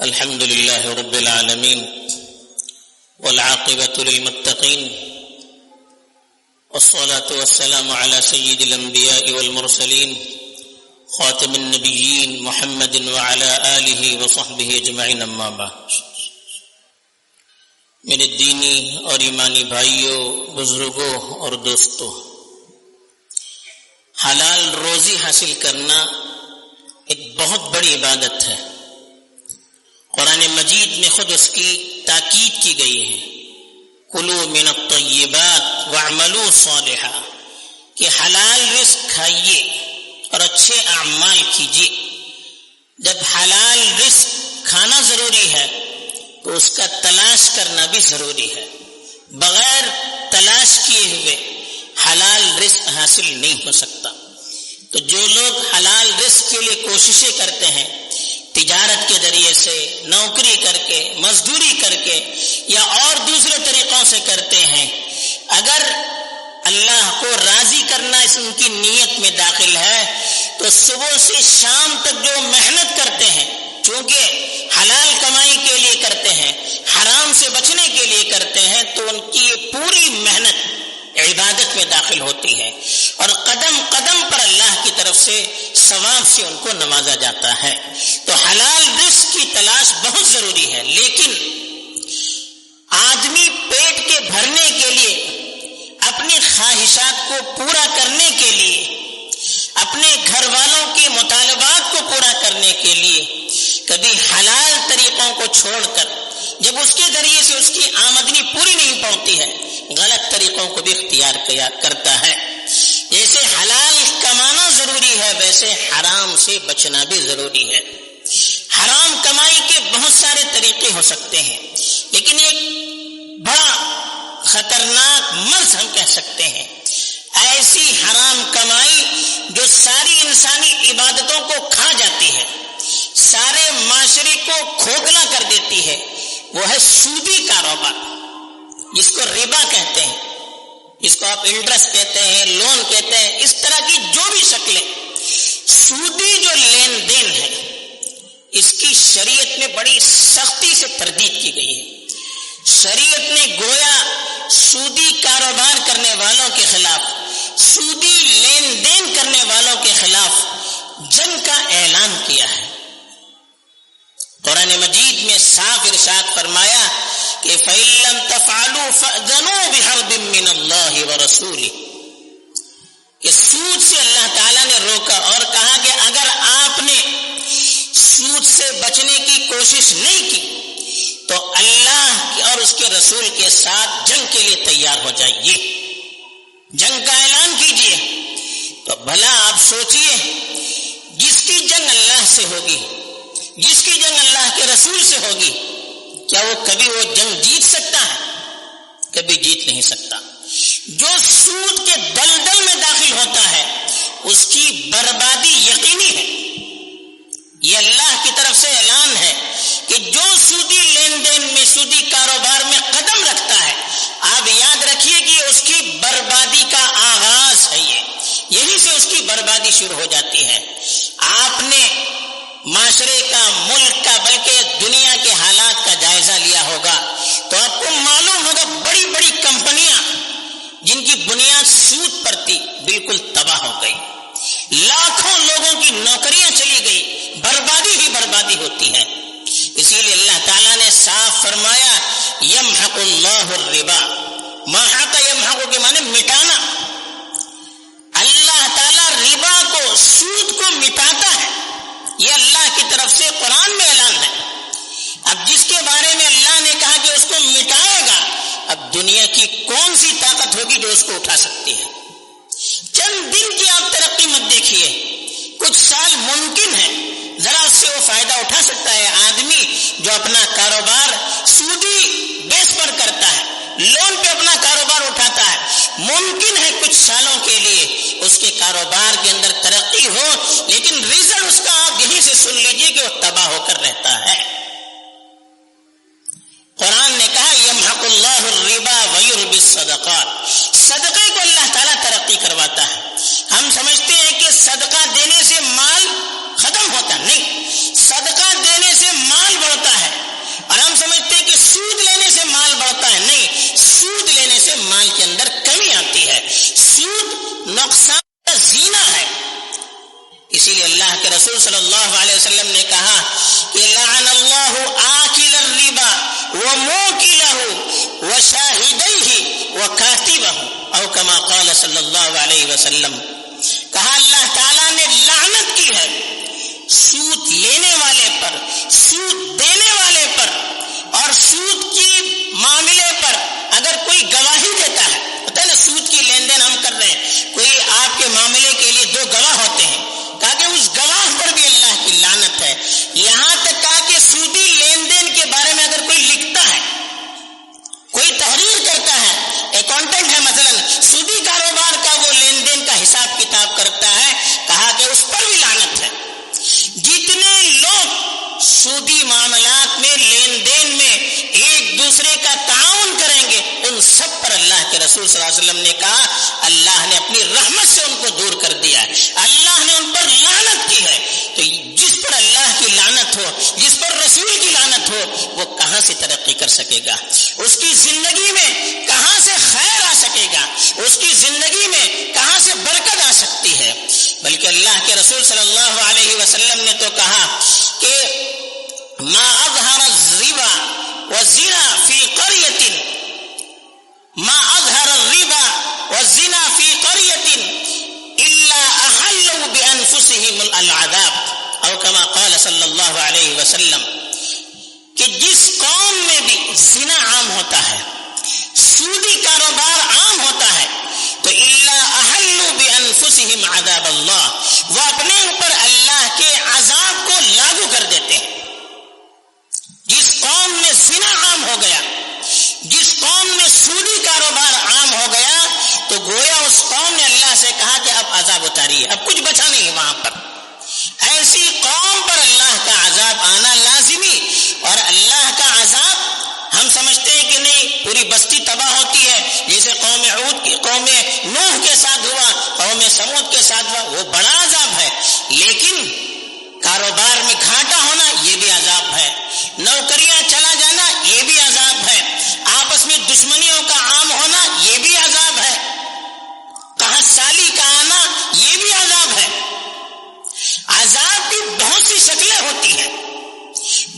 الحمد لله رب العالمين والعاقبة للمتقين والصلاة والسلام على سيد الأنبياء والمرسلين خاتم النبيين محمد وعلى آله وصحبه أجمعين اما بعد۔ میرے دینی اور ایمانی بھائیوں، بزرگوں اور دوستوں، حلال روزی حاصل کرنا ایک بہت بڑی عبادت ہے۔ قرآن مجید میں خود اس کی تاکید کی گئی ہے، کلوا من الطیبات واعملوا صالحا، کہ حلال رزق کھائیے اور اچھے اعمال کیجیے۔ جب حلال رزق کھانا ضروری ہے تو اس کا تلاش کرنا بھی ضروری ہے۔ بغیر تلاش کیے ہوئے حلال رزق حاصل نہیں ہو سکتا۔ تو جو لوگ حلال رزق کے لیے کوششیں کرتے ہیں، تجارت کے ذریعے سے، نوکری کر کے، مزدوری کر کے یا اور دوسرے طریقوں سے کرتے ہیں، اگر اللہ کو راضی کرنا اس ان کی نیت میں داخل ہے تو صبح سے شام تک جو محنت کرتے ہیں، چونکہ حلال کمائی کے لیے کرتے ہیں، حرام سے بچنے کے لیے کرتے ہیں، تو ان کی یہ پوری محنت عبادت میں داخل ہوتی ہے اور قدم قدم پر اللہ کی طرف سے ثواب سے ان کو نوازا جاتا ہے۔ تو حلال رزق کی تلاش بہت ضروری ہے، لیکن آدمی پیٹ کے بھرنے کے لیے، اپنی خواہشات کو پورا کرنے کے لیے، اپنے گھر والوں کے مطالبات کو پورا کرنے کے لیے کبھی حلال طریقوں کو چھوڑ کر، جب اس کے ذریعے سے اس کی آمدنی پوری نہیں پہنچتی ہے، غلط طریقوں کو بھی اختیار کرتا ہے۔ جیسے حلال کمانا ضروری ہے، ویسے حرام سے بچنا بھی ضروری ہے۔ حرام کمائی کے بہت سارے طریقے ہو سکتے ہیں، لیکن ایک بڑا خطرناک مرض ہم کہہ سکتے ہیں، ایسی حرام کمائی جو ساری انسانی عبادتوں کو کھا جاتی ہے، سارے معاشرے کو کھوکھلا کر دیتی ہے، وہ ہے سودی کاروبار، جس کو ربا کہتے ہیں، جس کو آپ انٹرسٹ کہتے ہیں، لون کہتے ہیں، اس طرح کی جو بھی شکلیں، سودی جو لین دین ہے، اس کی شریعت میں بڑی سختی سے تردید کی گئی ہے۔ شریعت نے گویا سودی کاروبار کرنے والوں کے خلاف، سودی لین دین کرنے والوں کے خلاف جنگ کا اعلان کیا ہے۔ قرآن مجید میں صاف ارشاد فرمایا کہ فَإِن لَّمْ تَفْعَلُوا فَأْذَنُوا بِحَرْبٍ مِّنَ اللَّهِ وَرَسُولِهِ، کہ سود سے اللہ تعالیٰ نے روکا اور کہا کہ اگر آپ نے سود سے بچنے کی کوشش نہیں کی تو اللہ اور اس کے رسول کے ساتھ جنگ کے لیے تیار ہو جائیے، جنگ کا اعلان کیجیے۔ تو بھلا آپ سوچئے، جس کی جنگ اللہ سے ہوگی، جس کی جنگ اللہ کے رسول سے ہوگی، کیا وہ کبھی وہ جنگ جیت سکتا ہے؟ کبھی جیت نہیں سکتا۔ جو سود کے دلدل میں داخل ہوتا ہے اس کی بربادی یقینی ہے۔ یہ اللہ کی طرف سے اعلان ہے کہ جو سودی لین دین میں، سودی کاروبار میں قدم رکھتا ہے، آپ یاد رکھیے کہ اس کی بربادی کا آغاز ہے، یہیں سے اس کی بربادی شروع ہو جاتی ہے۔ آپ نے معاشرے کا، ملک کا، بلکہ دنیا کے حالات کا جائزہ لیا ہوگا تو آپ کو معلوم ہوگا بڑی بڑی کمپنیاں جن کی بنیاد سود پر تھی بالکل تباہ ہو گئی، لاکھوں لوگوں کی نوکریاں چلی گئی، بربادی ہی بربادی ہوتی ہے۔ اسی لیے اللہ تعالیٰ نے صاف فرمایا یمحق اللہ الربا، محق یمحق کے معنی مٹانا، اللہ تعالیٰ ربا کو، سود کو مٹاتا ہے، یہ اللہ کی طرف سے قرآن میں اعلان ہے۔ اب جس کے بارے میں اللہ نے کہا کہ اس کو مٹائے گا، اب دنیا کی کون سی طاقت ہوگی جو اس کو اٹھا سکتی ہے؟ چند دن کی آپ ترقی مت دیکھیے، کچھ سال ممکن ہے ذرا اس سے وہ فائدہ اٹھا سکتا ہے۔ آدمی جو اپنا کاروبار سودی بیس پر کرتا ہے، لون پہ اپنا کاروبار اٹھاتا ہے، ممکن ہے کچھ سالوں کے لیے اس کے کاروبار کے اندر ترقی ہو، لیکن رزلٹ اس کا آپ یہیں سے سن لیجئے کہ وہ تباہ ہو کر رہتا ہے۔ قرآن نے کہا یمحق اللہ الربا ویربی الصدقات، صدقے کو اللہ تعالیٰ ترقی کرواتا ہے۔ ہم سمجھتے ہیں کہ صدقہ دینے سے مال ختم ہوتا، نہیں، صدقہ دینے سے مال بڑھتا او کما قال صلی اللہ علیہ وسلم، کہا اللہ تعالیٰ نے لعنت کی ہے سود لینے والے پر، سود دینے والے پر، اور سود کی معاملے پر اگر کوئی گواہی دیتا ہے، پتہ نا سود کی لین دین ہم کر رہے ہیں، کوئی آپ کے معاملے کے لیے 2 گواہ ہوتے ہیں، کہا کہ اس گواہ پر بھی اللہ کی لعنت ہے۔ یہاں تک کہا کہ سودی لین دین کے بارے میں اگر کوئی لکھتا ہے، کوئی تحریر کرتا ہے، اکاؤنٹنٹ ہے مثلا، سودی کاروبار کا وہ لین دین کا حساب کتاب کرتا ہے، کہا کہ اس پر بھی لعنت ہے۔ جتنے لوگ سودی معاملات میں لین دین میں ایک دوسرے کا تعاون کریں گے، ان سب پر اللہ کے رسول صلی اللہ علیہ وسلم نے کہا اللہ نے اپنی رحمت سے ان کو دور کر دیا ہے، اللہ نے ان پر لعنت کی ہے۔ تو جس پر اللہ کی لعنت ہو، جس پر رسول کی لعنت ہو، وہ کہاں سے ترقی کر سکے گا؟ اس کی زندگی میں کہاں سے خیر آ سکے گا؟ اس کی زندگی میں کہاں سے برکت آ سکتی ہے؟ بلکہ اللہ کے رسول صلی اللہ علیہ وسلم نے تو کہا کہ ما اظہر الربا والزنا فی قریۃ، ما اظہر الربا والزنا فی قریۃ الا احلوا بانفسهم العذاب، او کما قال صلی اللہ علیہ وسلم، کہ جس قوم میں بھی زنا عام ہوتا ہے، سودی کاروبار عام ہوتا ہے، تو الا احلوا بانفسهم عذاب اللہ، وہ اپنے اوپر اللہ کے عذاب کو لاگو کر دیتے ہیں۔ جس قوم میں زنا عام ہو گیا، جس قوم میں سودی کاروبار عام ہو گیا، تو گویا اس قوم نے اللہ سے کہا کہ اب عذاب اتاریے، اب کچھ بچا نہیں ہے وہاں پر۔ ایسی قوم پر اللہ کا عذاب آنا لازمی، اور اللہ کا عذاب ہم سمجھتے ہیں کہ نہیں پوری بستی تباہ ہوتی ہے، جیسے قوم عود کی، قوم نوح کے ساتھ ہوا، قوم سمود کے ساتھ ہوا، وہ بڑا عذاب ہے۔ لیکن کاروبار میں گھاٹا ہونا یہ بھی عذاب ہے، نوکریاں چلا جانا یہ بھی عذاب ہے، آپس میں دشمنیوں کا عام ہونا یہ بھی عذاب ہے، قحط سالی کا آنا یہ بھی عذاب ہے۔ عذاب کی بہت سی شکلیں ہوتی ہیں،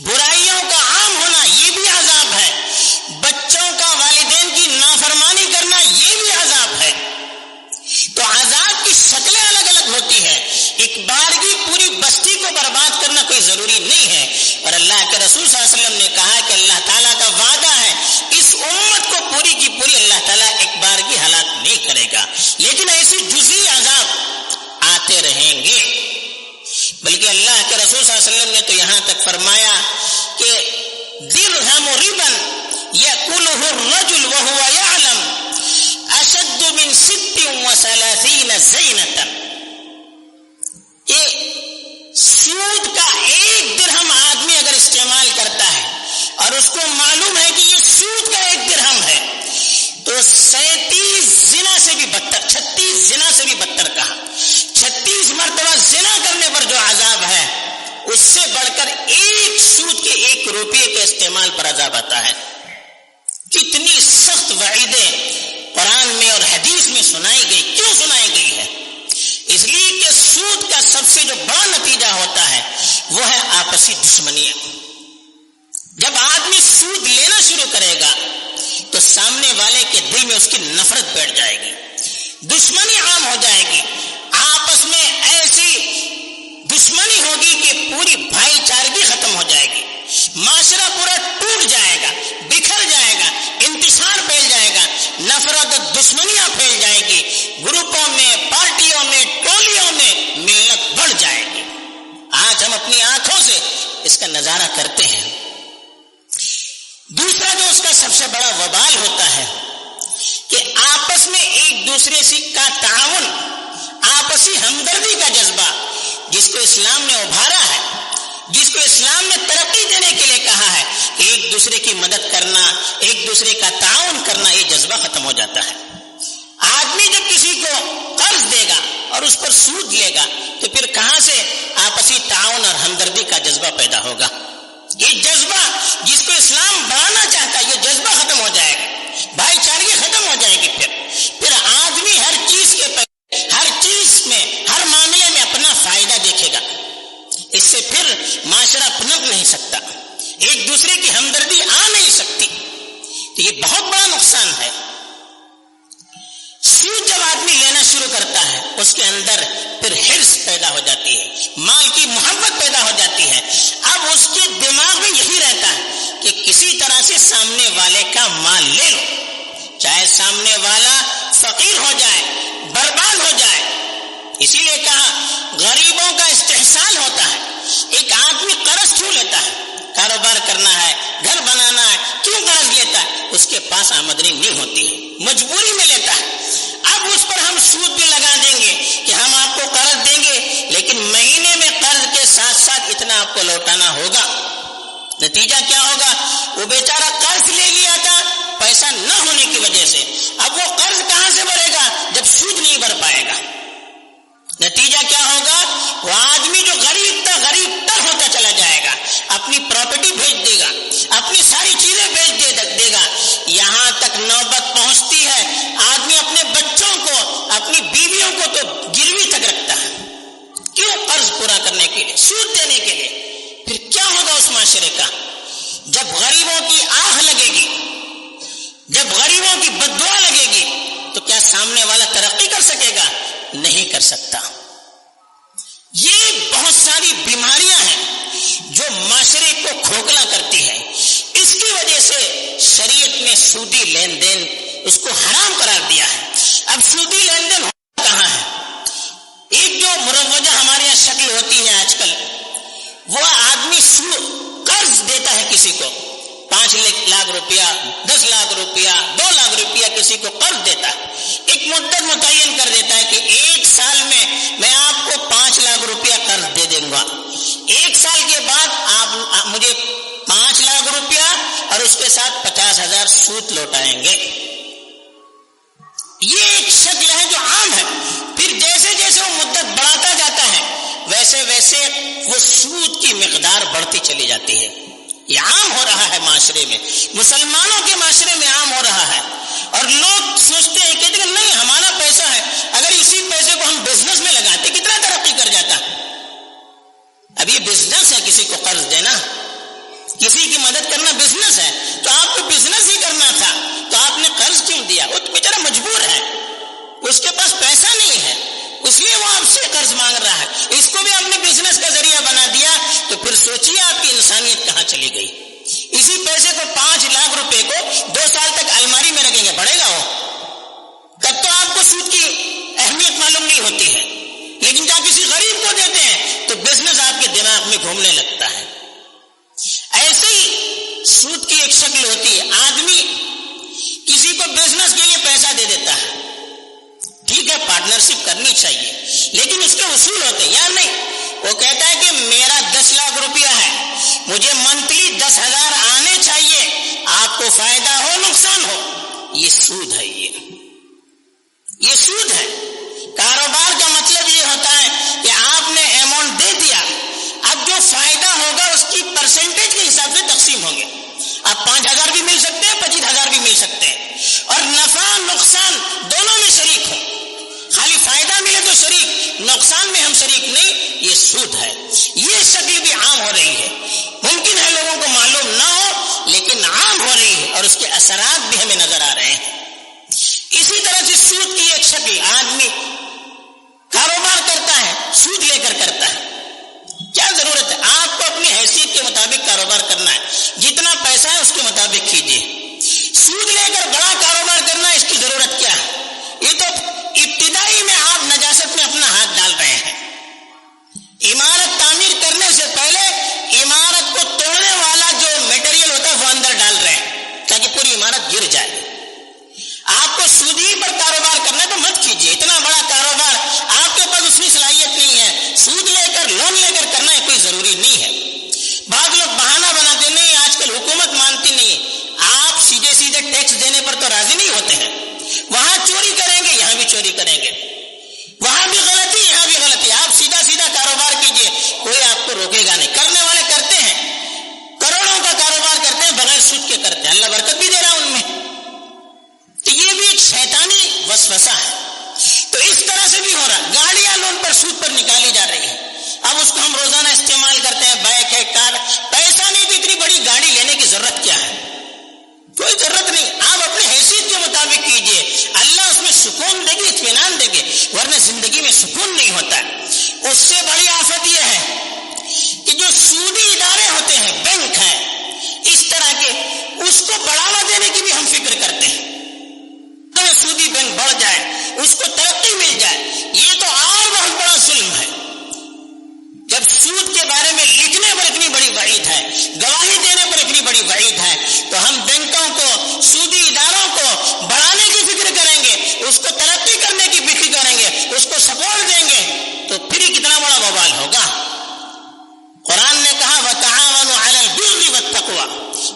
برائیوں کا عام ہونا یہ بھی عذاب ہے، بچوں کا والدین کی نافرمانی کرنا یہ بھی عذاب ہے۔ تو عذاب کی شکلیں الگ الگ ہوتی ہے، ایک بارگی پوری بستی کو برباد کرنا کوئی ضروری نہیں ہے۔ اور اللہ کے رسول صلی اللہ علیہ وسلم نے کہا کہ اللہ تعالیٰ کا وعدہ ہے اس امت کو پوری کی پوری اللہ تعالیٰ ایک بارگی ہلاک نہیں کرے گا، لیکن ایسی جزئی عذاب آتے رہیں گے۔ بلکہ اللہ کے رسول صلی اللہ علیہ وسلم نے تو یہاں تک فرمایا کہ درہم ربا یأکلہ الرجل وہو یعلم اشد من 36 زینۃ، کہ سود کا 1 درہم آدمی اگر استعمال کرتا ہے اور اس کو معلوم ہے کہ یہ سود کا 1 درہم ہے، تو 37 زنا سے بھی بدتر، 36 زنا سے بھی بدتر کہا، 36 مرتبہ زنا کرنے پر جو عذاب ہے اس سے بڑھ کر 1 سود کے 1 روپے کے استعمال پر عذاب آتا ہے۔ کتنی سخت وعیدیں قرآن میں اور حدیث میں سنائی گئی۔ کیوں سنائی گئی ہے؟ اس لیے کہ سود کا سب سے جو بڑا نتیجہ ہوتا ہے وہ ہے آپسی دشمنیاں۔ جب آدمی سود لینا شروع کرے گا تو سامنے والے کے دل میں اس کی نفرت بیٹھ جائے گی، دشمنی عام ہو جائے گی، آپس میں ایسی دشمنی ہوگی کہ پوری بھائی چارگی ختم ہو جائے گی، معاشرہ پورا ٹوٹ جائے گا، بکھر جائے گا، انتشار پھیل جائے گا، نفرت اور دشمنیاں پھیل جائے گی، گروپوں میں، پارٹیوں میں، ٹولیوں میں ملت بڑھ جائے گی۔ آج ہم اپنی آنکھوں سے اس کا نظارہ کرتے ہیں۔ دوسرا جو اس کا سب سے بڑا وبال ہوتا ہے کہ آپس میں ایک دوسرے سے کا تعاون، آپسی ہمدردی کا جذبہ جس کو اسلام نے ابھارا ہے، جس کو اسلام نے ترقی دینے کے لیے کہا ہے کہ ایک دوسرے کی مدد کرنا، ایک دوسرے کا تعاون کرنا، یہ جذبہ ختم ہو جاتا ہے۔ آدمی جب کسی کو قرض دے گا اور اس پر سود لے گا تو پھر کہاں سے آپسی تعاون اور ہمدردی کا جذبہ پیدا ہوگا؟ یہ جذبہ جس کو اسلام بڑھانا چاہتا ہے، یہ جذبہ ختم ہو جائے گا، بھائی چارگی ختم ہو جائے گی۔ پھر آدمی ہر چیز میں، ہر معاملے میں اپنا فائدہ دیکھے گا، اس سے پھر معاشرہ پنپ نہیں سکتا، ایک دوسرے کی ہمدردی آ نہیں سکتی، تو یہ بہت بڑا نقصان ہے۔ سود جب آدمی لینا شروع کرتا ہے اس کے اندر پھر حرص پیدا ہو جاتی ہے، مال کی محبت پیدا ہو جاتی ہے. اب اس کے دماغ میں یہی رہتا ہے کہ کسی طرح سے سامنے والے کا مال لے لو، چاہے سامنے والا فقیر ہو جائے، برباد ہو جائے. اسی لیے کہا غریبوں کا استحسان ہوتا ہے. ایک آدمی قرض کیوں لیتا ہے؟ کاروبار کرنا ہے، گھر بنانا ہے، کیوں قرض لیتا ہے؟ اس کے پاس آمدنی نہیں ہوتی ہے، مجبوری میں لیتا ہے. اب اس پر ہم سود بھی لگا دیں گے کہ ہم آپ کو قرض دیں گے، لیکن مہینے میں قرض کے ساتھ ساتھ اتنا آپ کو لوٹانا ہوگا. نتیجہ کیا ہوگا؟ وہ بیچارہ قرض لے لیا تھا پیسہ نہ ہونے کی وجہ سے، اب وہ قرض کہاں سے بھرے گا جب سود نہیں بھر پائے گا؟ نتیجہ کیا ہوگا؟ وہ آدمی جو غریب تر ہوتا چلا جائے گا، اپنی پراپرٹی بیچ دے گا، اپنی ساری چیزیں بیچ دے گا. یہاں تک نوبت پہنچتی ہے آدمی اپنے بچوں کو، اپنی بیویوں کو تو گروی تک رکھتا ہے. کیوں؟ قرض پورا کرنے کے لیے، سود دینے کے لیے. پھر کیا ہوگا اس معاشرے کا؟ جب غریبوں کی آہ لگے گی، جب غریبوں کی بددعا لگے گی، تو کیا سامنے والا ترقی کر سکے گا؟ نہیں کر سکتا. یہ بہت ساری بیماریاں ہیں جو معاشرے کو کھوکھلا کرتی ہے. اس کی وجہ سے شریعت میں سودی لین دین اس کو حرام قرار دیا ہے. اب سودی لین دین کہاں ہے؟ ایک جو مروجہ ہمارے یہاں شکل ہوتی ہے آج کل، وہ آدمی قرض دیتا ہے کسی کو، 5 لاکھ روپیہ، 10 لاکھ روپیہ، 2 لاکھ روپیہ کسی کو قرض دیتا ہے. ایک مدت متعین کر دیتا ہے کہ 1 سال میں آپ کو 5 لاکھ روپیہ قرض دے دوں گا. 1 سال کے بعد آپ مجھے 5 لاکھ روپیہ اور اس کے ساتھ 50,000 سود لوٹائیں گے. یہ ایک شکل ہے جو عام ہے. پھر جیسے جیسے وہ مدت بڑھاتا جاتا ہے ویسے ویسے وہ سود کی مقدار بڑھتی چلی جاتی ہے. یہ عام ہو رہا ہے معاشرے میں، مسلمانوں کے معاشرے میں عام ہو رہا ہے. اور لوگ سوچتے ہیں کہ نہیں ہمارا پیسہ ہے، اگر اسی پیسے کو ہم بزنس میں لگاتے کتنا ترقی کر جاتا. اب یہ بزنس ہے، کسی کو قرض دینا، کسی کی مدد کرنا بزنس ہے. تو آپ کو بزنس ہی کرنا تھا تو آپ نے قرض کیوں دیا؟ وہ تو بیچارہ مجبور ہے، اس کے پاس پیسہ نہیں ہے، اس لیے وہ آپ سے قرض مانگ رہا ہے. اس کو بھی آپ نے بزنس کا ذریعہ بنا دیا تو پھر سوچیے آپ کی انسانیت کہاں چلی گئی. اسی پیسے کو 5 لاکھ روپے کو 2 سال تک الماری میں رکھیں گے، بڑھے گا وہ؟ تب تو آپ کو سود کی اہمیت معلوم نہیں ہوتی ہے. لیکن جب کسی غریب کو دیتے ہیں تو بزنس آپ کے دماغ میں گھومنے لگتا ہے. ایسے ہی سود کی ایک شکل ہوتی ہے، آدمی کسی کو بزنس کے لیے پیسہ دے دیتا ہے، ٹھیک ہے پارٹنرشپ کرنی چاہیے، لیکن اس کے اصول ہوتے ہیں یا نہیں. وہ کہتا ہے کہ میرا 10 لاکھ روپیہ ہے، مجھے منتھلی 10,000 آنے چاہیے، آپ کو فائدہ ہو نقصان ہو. یہ سود ہے، یہ سود ہے. کاروبار کا مطلب یہ ہوتا ہے کہ آپ نے اماؤنٹ دے دیا، اب جو فائدہ ہوگا اس کی پرسنٹیج کے حساب سے تقسیم ہوں گے. اب 5,000 بھی مل سکتے ہیں، 25,000 بھی مل سکتے ہیں، اور نفع نقصان دونوں میں شریک ہوں. خالی فائدہ ملے تو شریک، نقصان میں ہم شریک نہیں. یہ سود ہے. یہ شکل بھی عام ہو رہی ہے. ممکن ہے لوگوں کو معلوم نہ ہو لیکن عام ہو رہی ہے، اور اس کے اثرات بھی ہمیں نظر آ رہے ہیں. اسی طرح سے سود کی ایک شکل، آدمی کاروبار کرتا ہے، سود لے کر کرتا ہے. کیا ضرورت ہے؟ آپ کو اپنی حیثیت کے مطابق کاروبار کرنا ہے، جتنا پیسہ ہے اس کے مطابق کیجیے. سود لے کر بڑا کاروبار کرنا، اس کی ضرورت کیا ہے؟ یہ تو ابتدائی میں آپ نجاست میں اپنا ہاتھ ڈال رہے ہیں. عمارت تعمیر کرنے سے پہلے عمارت کو توڑنے والا جو میٹیریل ہوتا ہے وہ اندر ڈال رہے ہیں تاکہ پوری عمارت گر جائے. آپ کو سودی پر کاروبار کرنا ہے تو مت کیجیے. اتنا بڑا کاروبار آپ کے پاس اس کی صلاحیت نہیں ہے. سود لے کر لون لے کر کرنا کوئی ضروری نہیں ہے. بعض لوگ بہانہ بناتے نہیں، آج کل حکومت مانتی نہیں. آپ سیدھے سیدھے ٹیکس دینے پر تو راضی نہیں ہوتے ہیں. وہاں چوری کریں گے، یہاں بھی چوری کریں گے، وہاں بھی غلطی یہاں بھی غلطی. آپ سیدھا سیدھا کاروبار کیجیے، کوئی آپ کو روکے گا نہیں. کرنے والے کرتے ہیں، کروڑوں کا کاروبار کرتے ہیں، بغیر سود کے کرتے ہیں، اللہ برکت بھی دے رہا ان میں. تو یہ بھی ایک شیطانی وسوسہ ہے. تو اس طرح سے بھی ہو رہا. گاڑیاں لون پر سود پر نکالی جا رہی ہیں. اب اس کو ہم روزانہ استعمال کرتے ہیں، بائک ہے، کار. پیسہ نہیں تو اتنی بڑی گاڑی لینے کی ضرورت کیا ہے؟ کوئی ضرورت نہیں. آپ اپنی حیثیت کے مطابق کیجئے، اللہ اس میں سکون دے گی،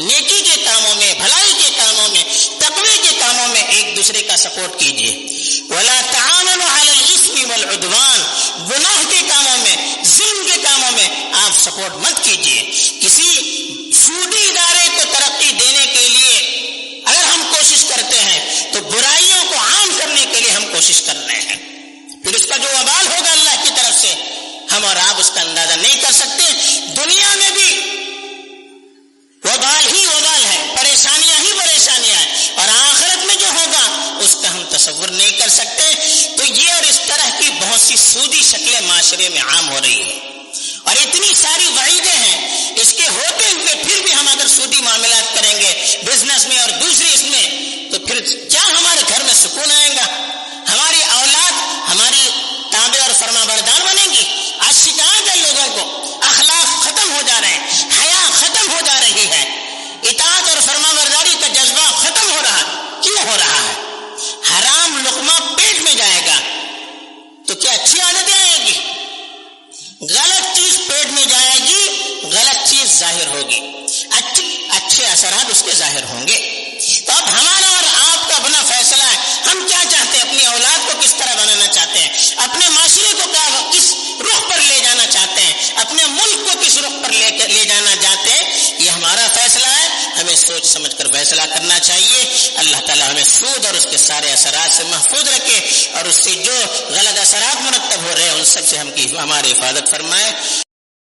نیکی کے کاموں میں، بھلائی کے کاموں میں، تقوی کے کاموں میں ایک دوسرے کا سپورٹ کیجیے۔ وَلَا تَعَاوَنُوا عَلَى الْإِثْمِ وَالْعُدْوَانِ، گناہ کے کاموں میں، ظلم کے کاموں میں آپ سپورٹ مت کیجیے۔ کسی سودی ادارے کو ترقی دینے کے لیے اگر ہم کوشش کرتے ہیں تو برائیوں کو عام کرنے کے لیے ہم کوشش کر رہے ہیں، پھر اس کا جو وبال ہوگا اللہ کی طرف سے ہم اور آپ اس کا اندازہ نہیں کر سکتے۔ دنیا میں بھی وبال ہی وبال ہے، پریشانیاں ہی پریشانیاں ہیں، اور آخرت میں جو ہوگا اس کا ہم تصور نہیں کر سکتے۔ تو یہ اور اس طرح کی بہت سی سودی شکلیں معاشرے میں عام ہو رہی ہیں، اور اتنی ساری وعیدیں ہیں، اس کے ہوتے ہوئے پھر بھی ہم اگر سودی معاملات کریں گے بزنس میں اور دوسری اس میں، تو پھر کیا ہمارے گھر میں سکون آئے گا؟ ہماری اولاد ہماری تابع اور فرما بردار بنے گی؟ آج شکایت ہے لوگوں کو، اخلاق ختم ہو جا رہے ہیں، حیا ختم ہو جا رہی ہے، اطاعت اور فرما برداری کا جذبہ ختم ہو رہا ہے۔ کیوں ہو رہا ہے؟ حرام لقمہ پیٹ میں جائے گا تو کیا اچھی عادتیں آئے گی؟ غلط چیز پیٹ میں جائے گی، غلط چیز ظاہر ہوگی، اچھے اثرات اس کے ظاہر ہوں گے۔ تو اب ہمارا اور آپ کا اپنا فیصلہ ہے، ہم کیا چاہتے ہیں، اپنی اولاد کو کس طرح بنانا چاہتے ہیں، اپنے معاشرے کو کس رخ پر لے جانا چاہتے ہیں، اپنے ملک کو کس رخ پر لے جانا چاہتے ہیں، یہ ہمارا فیصلہ ہے۔ ہمیں سوچ سمجھ کر فیصلہ کرنا چاہیے۔ اللہ تعالیٰ ہمیں سود اور اس کے سارے اثرات سے محفوظ رکھے، اور اس سے جو غلط اثرات مرتب ہو رہے ہیں ان سب سے ہماری حفاظت فرمائے۔